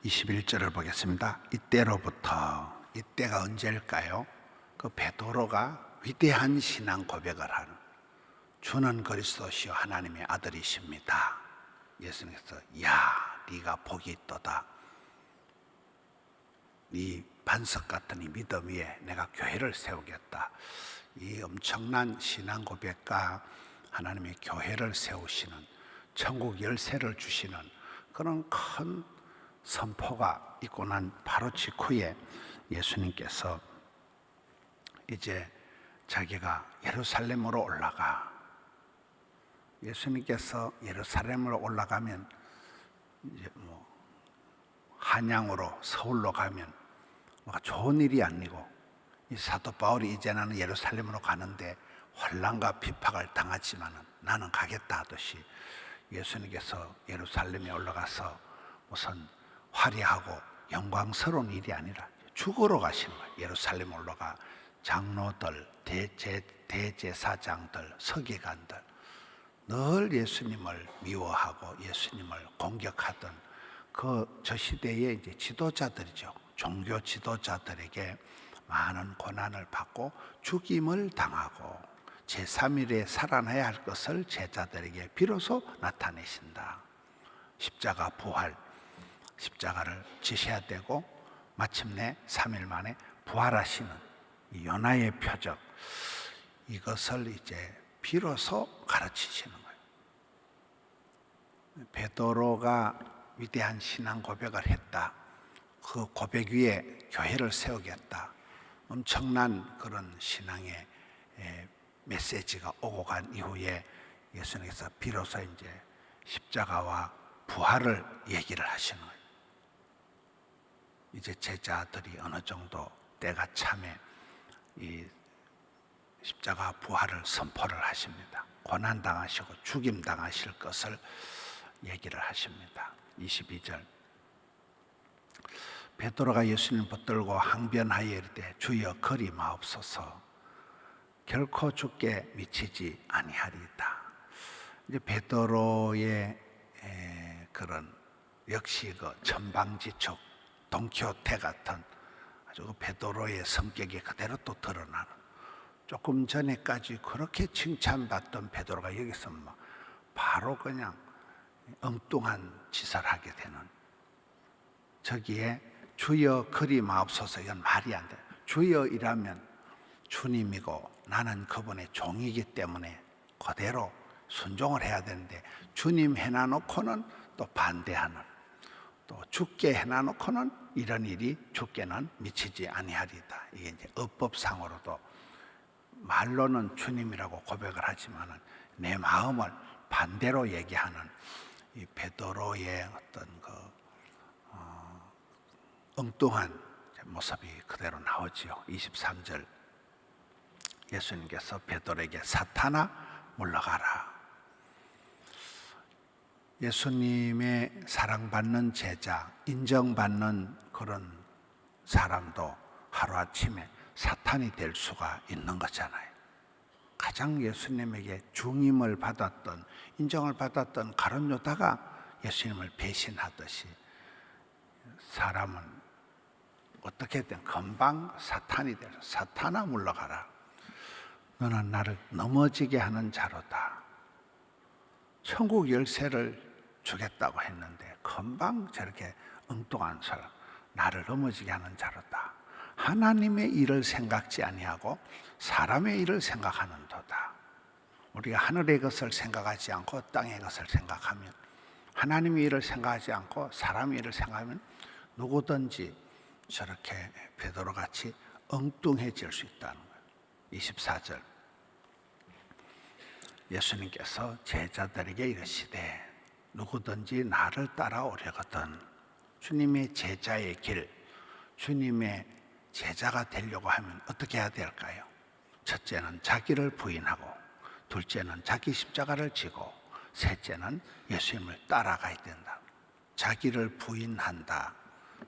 21절을 보겠습니다. 이때가 언제일까요? 그 베드로가 위대한 신앙 고백을 하는, 주는 그리스도시요 하나님의 아들이십니다. 예수님께서 네가 복이 있도다. 네 반석 같은 이 믿음 위에 내가 교회를 세우겠다. 이 엄청난 신앙 고백과 하나님의 교회를 세우시는, 천국 열쇠를 주시는 그런 큰 선포가 있고 난 바로 직후에 예수님께서 이제 자기가 예루살렘으로 올라가, 예수님께서 예루살렘으로 올라가면 이제 한양으로 서울로 가면 뭐가 좋은 일이 아니고, 이 사도 바울이 이제 나는 예루살렘으로 가는데 환난과 핍박을 당하지만 나는 가겠다 하듯이 예수님께서 예루살렘에 올라가서 우선 화려하고 영광스러운 일이 아니라 죽으러 가시는 거예요. 예루살렘 올라가 장로들, 대제사장들, 서기관들 늘 예수님을 미워하고 예수님을 공격하던 저 시대의 이제 지도자들이죠. 종교 지도자들에게 많은 고난을 받고 죽임을 당하고 제3일에 살아나야 할 것을 제자들에게 비로소 나타내신다. 십자가 부활, 십자가를 지셔야 되고 마침내 3일 만에 부활하시는 이 요나의 표적, 이것을 이제 비로소 가르치시는 거예요. 베드로가 위대한 신앙 고백을 했다. 그 고백 위에 교회를 세우겠다. 엄청난 그런 신앙의 메시지가 오고 간 이후에 예수님께서 비로소 이제 십자가와 부활을 얘기를 하시는 거예요. 이제 제자들이 어느 정도 때가 참에 이 십자가 부활을 선포를 하십니다. 고난당하시고 죽임당하실 것을 얘기를 하십니다. 22절, 베드로가 예수님 붙들고 항변하여 이르되 주여 그리 마옵소서, 결코 죽게 미치지 아니하리이다. 이제 베드로의 그런 역시 그 천방지축 돈키호테 같은 아주 그 베드로의 성격이 그대로 또 드러나는, 조금 전에까지 그렇게 칭찬받던 베드로가 여기서 바로 그냥 엉뚱한 짓을 하게 되는, 저기에 주여 그리 마옵소서, 이건 말이 안 돼. 주여이라면 주님이고 나는 그분의 종이기 때문에 그대로 순종을 해야 되는데, 주님 해놔놓고는 또 반대하는, 또 죽게 해놔놓고는 이런 일이 죽게는 미치지 아니하리다. 이게 이제 어법상으로도 말로는 주님이라고 고백을 하지만 내 마음을 반대로 얘기하는 이 베드로의 어떤 엉뚱한 모습이 그대로 나오지요. 23절, 예수님께서 베드로에게 사탄아 물러가라. 예수님의 사랑받는 제자, 인정받는 그런 사람도 하루아침에 사탄이 될 수가 있는 거잖아요. 가장 예수님에게 중임을 받았던, 인정을 받았던 가룟 유다가 예수님을 배신하듯이 사람은 어떻게든 금방 사탄이 돼서 사탄아 물러가라. 너는 나를 넘어지게 하는 자로다. 천국 열쇠를 주겠다고 했는데 금방 저렇게 엉뚱한 사람, 나를 넘어지게 하는 자로다. 하나님의 일을 생각지 아니하고 사람의 일을 생각하는도다. 우리가 하늘의 것을 생각하지 않고 땅의 것을 생각하면, 하나님의 일을 생각하지 않고 사람의 일을 생각하면 누구든지 저렇게 베드로같이 엉뚱해질 수 있다는 거예요. 24절, 예수님께서 제자들에게 이르시되 누구든지 나를 따라오려거든, 주님의 제자의 길, 주님의 제자가 되려고 하면 어떻게 해야 될까요? 첫째는 자기를 부인하고, 둘째는 자기 십자가를 지고, 셋째는 예수님을 따라가야 된다. 자기를 부인한다.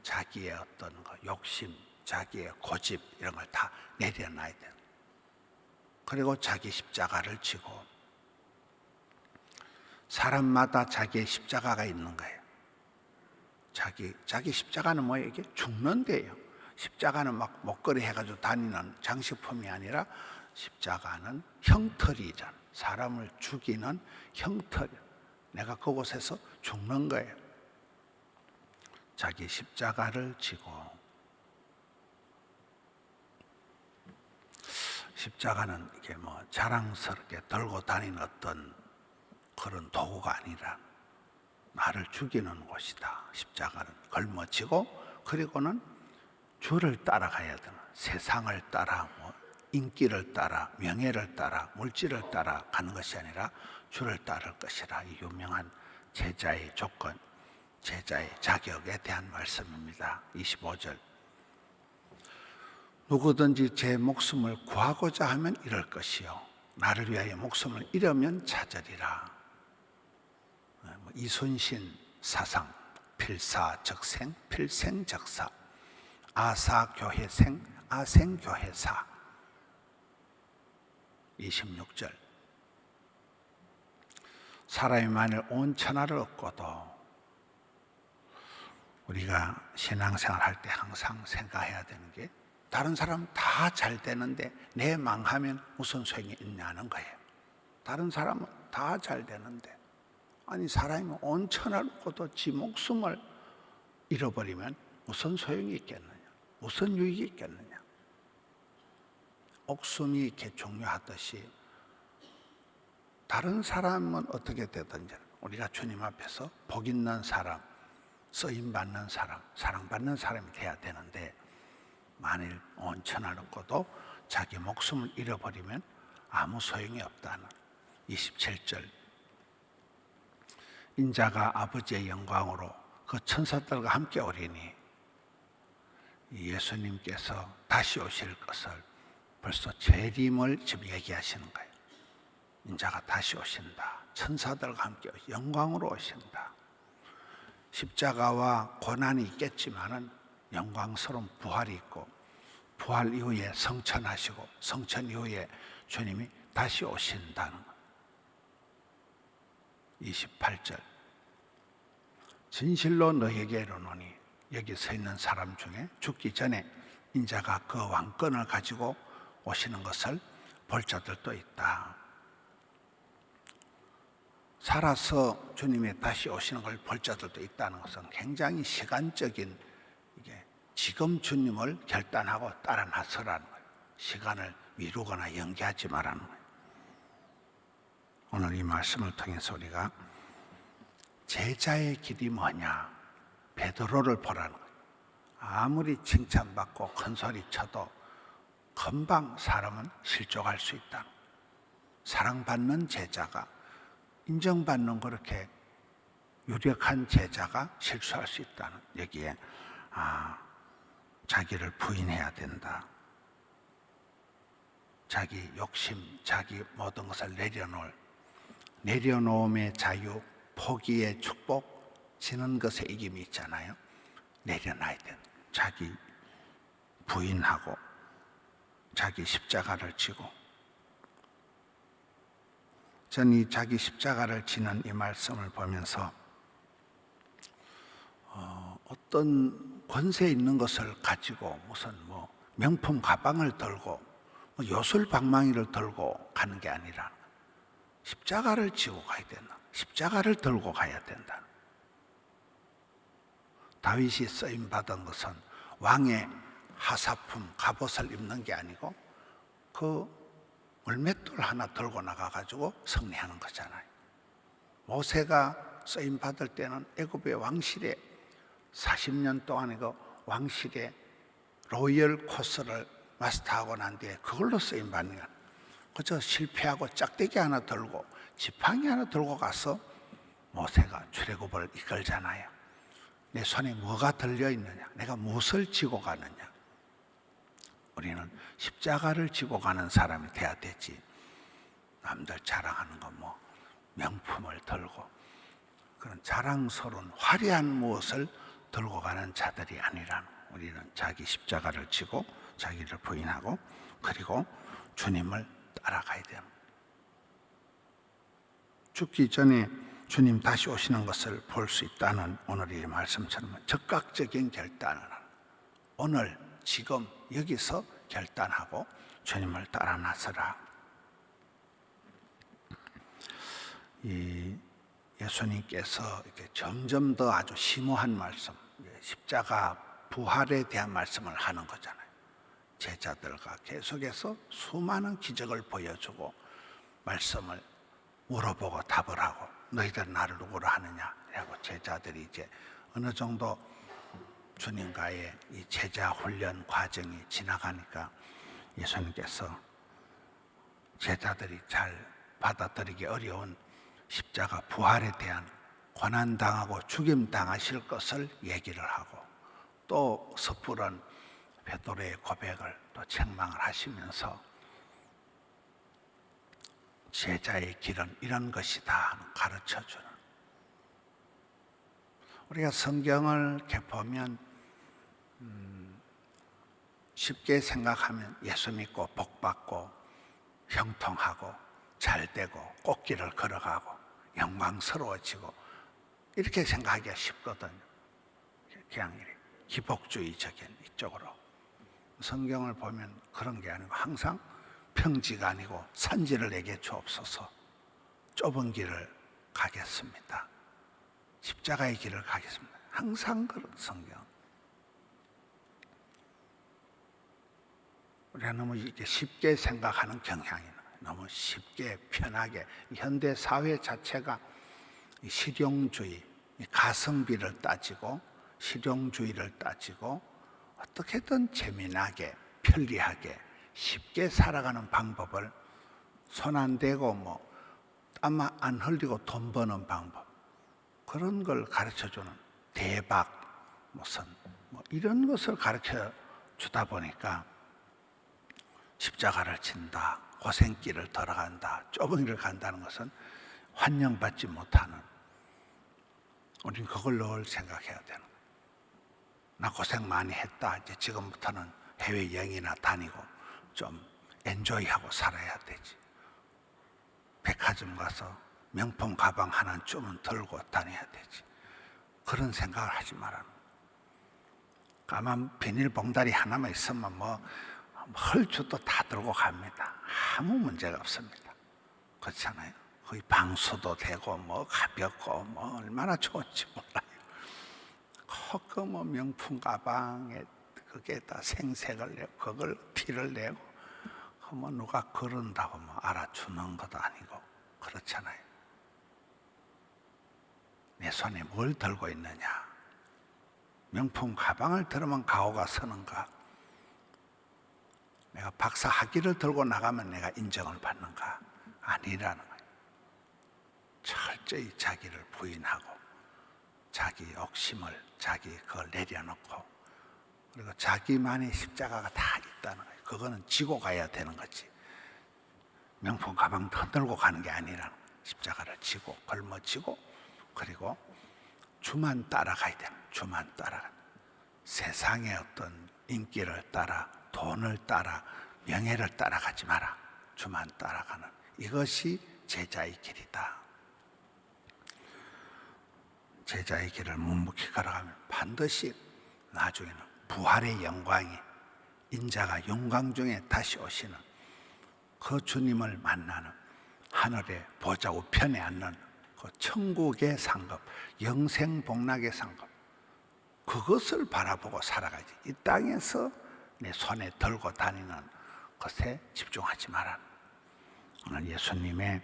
자기의 어떤 욕심, 자기의 고집 이런 걸 다 내려놔야 된다. 그리고 자기 십자가를 지고, 사람마다 자기의 십자가가 있는 거예요. 자기 십자가는 뭐예요? 이게 죽는데요. 십자가는 막 목걸이 해가지고 다니는 장식품이 아니라 십자가는 형틀이잖아. 사람을 죽이는 형틀. 내가 그곳에서 죽는 거예요. 자기 십자가를 지고. 십자가는 이게 뭐 자랑스럽게 들고 다니는 어떤 그런 도구가 아니라 나를 죽이는 곳이다. 십자가는 걸머지고, 그리고는 주를 따라가야 되는, 세상을 따라 인기를 따라 명예를 따라 물질을 따라 가는 것이 아니라 주를 따를 것이라. 이 유명한 제자의 조건, 제자의 자격에 대한 말씀입니다. 25절. 누구든지 제 목숨을 구하고자 하면 잃을 것이요 나를 위하여 목숨을 잃으면 찾으리라. 이순신 사상, 필사적생, 필생적사, 아사교회생, 아생교회사. 26절. 사람이 만일 온 천하를 얻고도, 우리가 신앙생활 할 때 항상 생각해야 되는 게, 다른 사람 다 잘 되는데 내 망하면 무슨 소용이 있냐는 거예요. 다른 사람은 다 잘 되는데, 아니 사람이 온 천하를 얻고도 지 목숨을 잃어버리면 무슨 소용이 있겠느냐, 무슨 유익이 있겠느냐. 목숨이 이렇게 중요하듯이 다른 사람은 어떻게 되든지 우리가 주님 앞에서 복 있는 사람, 쓰임받는 사람, 사랑받는 사람이 돼야 되는데, 만일 온 천하를 얻고도 자기 목숨을 잃어버리면 아무 소용이 없다는. 27절. 인자가 아버지의 영광으로 그 천사들과 함께 오리니, 예수님께서 다시 오실 것을 벌써 재림을 지금 얘기하시는 거예요. 인자가 다시 오신다. 천사들과 함께 영광으로 오신다. 십자가와 고난이 있겠지만은 영광스러운 부활이 있고, 부활 이후에 성천하시고, 성천 이후에 주님이 다시 오신다는 것. 28절. 진실로 너에게 이르노니, 여기 서 있는 사람 중에 죽기 전에 인자가 그 왕권을 가지고 오시는 것을 볼 자들도 있다. 살아서 주님이 다시 오시는 걸 볼 자들도 있다는 것은 굉장히 시간적인, 이게 지금 주님을 결단하고 따라 나서라는 거예요. 시간을 미루거나 연기하지 말라는 거예요. 오늘 이 말씀을 통해서 우리가 제자의 길이 뭐냐, 베드로를 보라는 거예요. 아무리 칭찬받고 큰 소리 쳐도 금방 사람은 실족할 수 있다. 사랑받는 제자가, 인정받는 그렇게 유력한 제자가 실수할 수 있다는, 여기에 자기를 부인해야 된다. 자기 욕심, 자기 모든 것을 내려놓음의 자유, 포기의 축복, 지는 것의 이김이 있잖아요. 내려놔야 된다. 자기 부인하고 자기 십자가를 지고. 저는 이 자기 십자가를 지는 이 말씀을 보면서 어떤 권세 있는 것을 가지고 무슨 명품 가방을 들고 요술 방망이를 들고 가는 게 아니라 십자가를 지고 가야 된다. 십자가를 들고 가야 된다. 다윗이 쓰임 받은 것은 왕의 하사품, 갑옷을 입는 게 아니고 그 물맷돌 하나 들고 나가가지고 승리하는 거잖아요. 모세가 쓰임 받을 때는 애굽의 왕실에 40년 동안의 그 왕실의 로열 코스를 마스터하고 난 뒤에 그걸로 쓰임 받는 거야. 그저 실패하고 짝대기 하나 들고 지팡이 하나 들고 가서 모세가 출애굽을 이끌잖아요. 내 손에 뭐가 들려있느냐, 내가 무엇을 지고 가느냐. 우리는 십자가를 지고 가는 사람이 돼야 되지, 남들 자랑하는 거 명품을 들고 그런 자랑스러운 화려한 무엇을 들고 가는 자들이 아니라, 우리는 자기 십자가를 지고 자기를 부인하고 그리고 주님을 따라가야 돼요. 죽기 전에 주님 다시 오시는 것을 볼 수 있다는 오늘 이 말씀처럼 적극적인 결단을 오늘 지금 여기서 결단하고 주님을 따라 나서라. 이 예수님께서 이렇게 점점 더 아주 심오한 말씀, 십자가 부활에 대한 말씀을 하는 거잖아요. 제자들과 계속해서 수많은 기적을 보여주고 말씀을 물어보고 답을 하고 너희들 나를 누구로 하느냐 하고 제자들이 이제 어느 정도 주님과의 이 제자 훈련 과정이 지나가니까 예수님께서 제자들이 잘 받아들이기 어려운 십자가 부활에 대한 고난당하고 죽임당하실 것을 얘기를 하고 또 섣부른 베드로의 고백을 또 책망을 하시면서 제자의 길은 이런 것이다 가르쳐주는, 우리가 성경을 이렇게 보면 쉽게 생각하면 예수 믿고 복받고 형통하고 잘되고 꽃길을 걸어가고 영광스러워지고 이렇게 생각하기가 쉽거든요. 그냥 기복주의적인 이쪽으로. 성경을 보면 그런 게 아니고 항상 평지가 아니고 산지를 내게 주옵소서, 좁은 길을 가겠습니다, 십자가의 길을 가겠습니다, 항상 그런 성경. 우리가 너무 이렇게 쉽게 생각하는 경향이 나요. 너무 쉽게 편하게. 현대 사회 자체가 실용주의, 가성비를 따지고 실용주의를 따지고 어떻게든 재미나게 편리하게 쉽게 살아가는 방법을, 손 안 대고 땀 안 흘리고 돈 버는 방법, 그런 걸 가르쳐주는 대박 무슨 이런 것을 가르쳐 주다 보니까 십자가를 진다, 고생길을 걸어간다, 좁은 길을 간다는 것은 환영받지 못하는, 우리는 그걸 늘 생각해야 되는 거예요. 나 고생 많이 했다, 이제 지금부터는 해외여행이나 다니고 좀 엔조이하고 살아야 되지. 백화점 가서 명품 가방 하나쯤은 들고 다녀야 되지. 그런 생각을 하지 말아요. 까만 비닐봉다리 하나만 있으면 헐주도 다 들고 갑니다. 아무 문제가 없습니다. 그렇잖아요. 거의 방수도 되고 가볍고 얼마나 좋은지 몰라요. 그 명품 가방에 거기에다 생색을 내고 그걸 티를 내고 누가 그런다고 알아주는 것도 아니고 그렇잖아요. 내 손에 뭘 들고 있느냐, 명품 가방을 들으면 가오가 서는가, 내가 박사 학위를 들고 나가면 내가 인정을 받는가, 아니라는 거예요. 철저히 자기를 부인하고 자기 욕심을 자기 그걸 내려놓고, 그리고 자기만의 십자가가 다 있다는 거예요. 그거는 지고 가야 되는 거지. 명품 가방 흔들고 가는 게 아니라 십자가를 지고 걸머지고, 그리고 주만 따라가야 돼요. 주만 따라가. 세상의 어떤 인기를 따라, 돈을 따라, 명예를 따라가지 마라. 주만 따라가는, 이것이 제자의 길이다. 제자의 길을 묵묵히 걸어가면 반드시 나중에는 부활의 영광이, 인자가 영광 중에 다시 오시는 그 주님을 만나는 하늘의 보좌 우편에 앉는 그 천국의 상급, 영생복락의 상급, 그것을 바라보고 살아가지. 이 땅에서 내 손에 들고 다니는 것에 집중하지 마라. 오늘 예수님의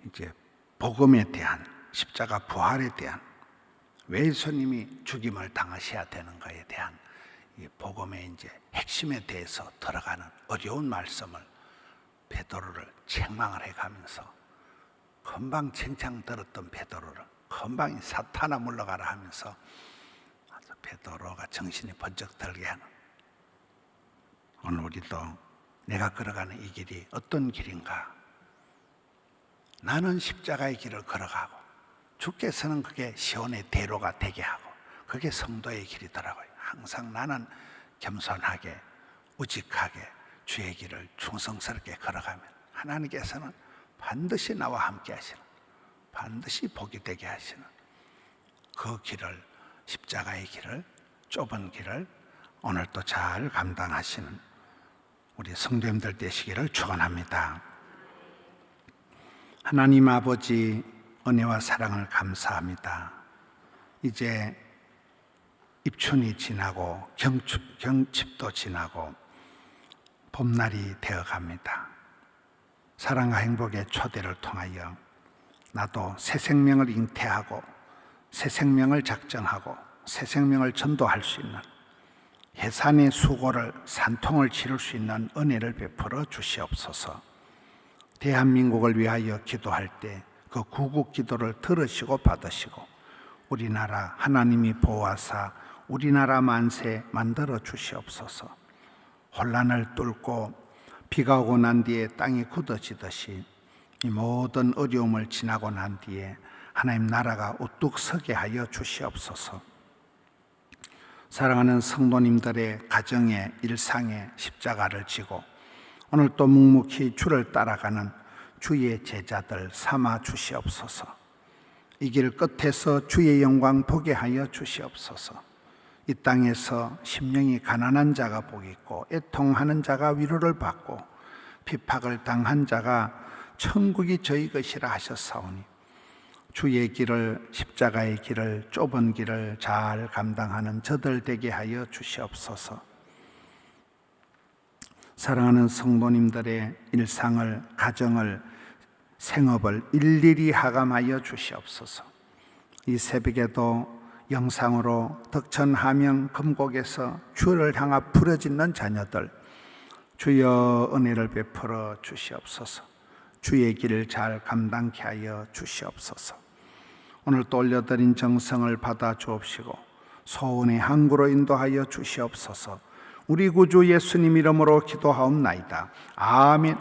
이제 복음에 대한, 십자가 부활에 대한, 왜 예수님이 죽임을 당하셔야 되는가에 대한 이 복음의 이제 핵심에 대해서 들어가는 어려운 말씀을 베드로를 책망을 해가면서, 금방 칭찬 들었던 베드로를 금방 사탄아 물러가라 하면서 베드로가 정신이 번쩍 들게 하는, 오늘 우리도 내가 걸어가는 이 길이 어떤 길인가, 나는 십자가의 길을 걸어가고 주께서는 그게 시온의 대로가 되게 하고 그게 성도의 길이더라고요. 항상 나는 겸손하게 우직하게 주의 길을 충성스럽게 걸어가면 하나님께서는 반드시 나와 함께 하시는, 반드시 복이 되게 하시는 그 길을, 십자가의 길을, 좁은 길을 오늘도 잘 감당하시는 우리 성도님들 되시기를 축원합니다. 하나님 아버지 은혜와 사랑을 감사합니다. 이제 입춘이 지나고 경칩도 지나고 봄날이 되어갑니다. 사랑과 행복의 초대를 통하여 나도 새 생명을 잉태하고 새 생명을 작정하고 새 생명을 전도할 수 있는 해산의 수고를 산통을 치를 수 있는 은혜를 베풀어 주시옵소서. 대한민국을 위하여 기도할 때 그 구국 기도를 들으시고 받으시고 우리나라 하나님이 보호하사 우리나라 만세 만들어 주시옵소서. 혼란을 뚫고 비가 오고 난 뒤에 땅이 굳어지듯이 이 모든 어려움을 지나고 난 뒤에 하나님 나라가 우뚝 서게 하여 주시옵소서. 사랑하는 성도님들의 가정의 일상의 십자가를 지고 오늘 또 묵묵히 주를 따라가는 주의 제자들 삼아 주시옵소서. 이 길 끝에서 주의 영광 보게 하여 주시옵소서. 이 땅에서 심령이 가난한 자가 복이 있고 애통하는 자가 위로를 받고 핍박을 당한 자가 천국이 저희 것이라 하셨사오니 주의 길을, 십자가의 길을, 좁은 길을 잘 감당하는 저들 되게 하여 주시옵소서. 사랑하는 성도님들의 일상을, 가정을, 생업을 일일이 하감하여 주시옵소서. 이 새벽에도 영상으로 덕천 하명 금곡에서 주를 향하 부르짖는 자녀들 주여 은혜를 베풀어 주시옵소서. 주의 길을 잘 감당케 하여 주시옵소서. 오늘 또 올려드린 정성을 받아 주옵시고 소원의 항구로 인도하여 주시옵소서. 우리 구주 예수님 이름으로 기도하옵나이다. 아멘.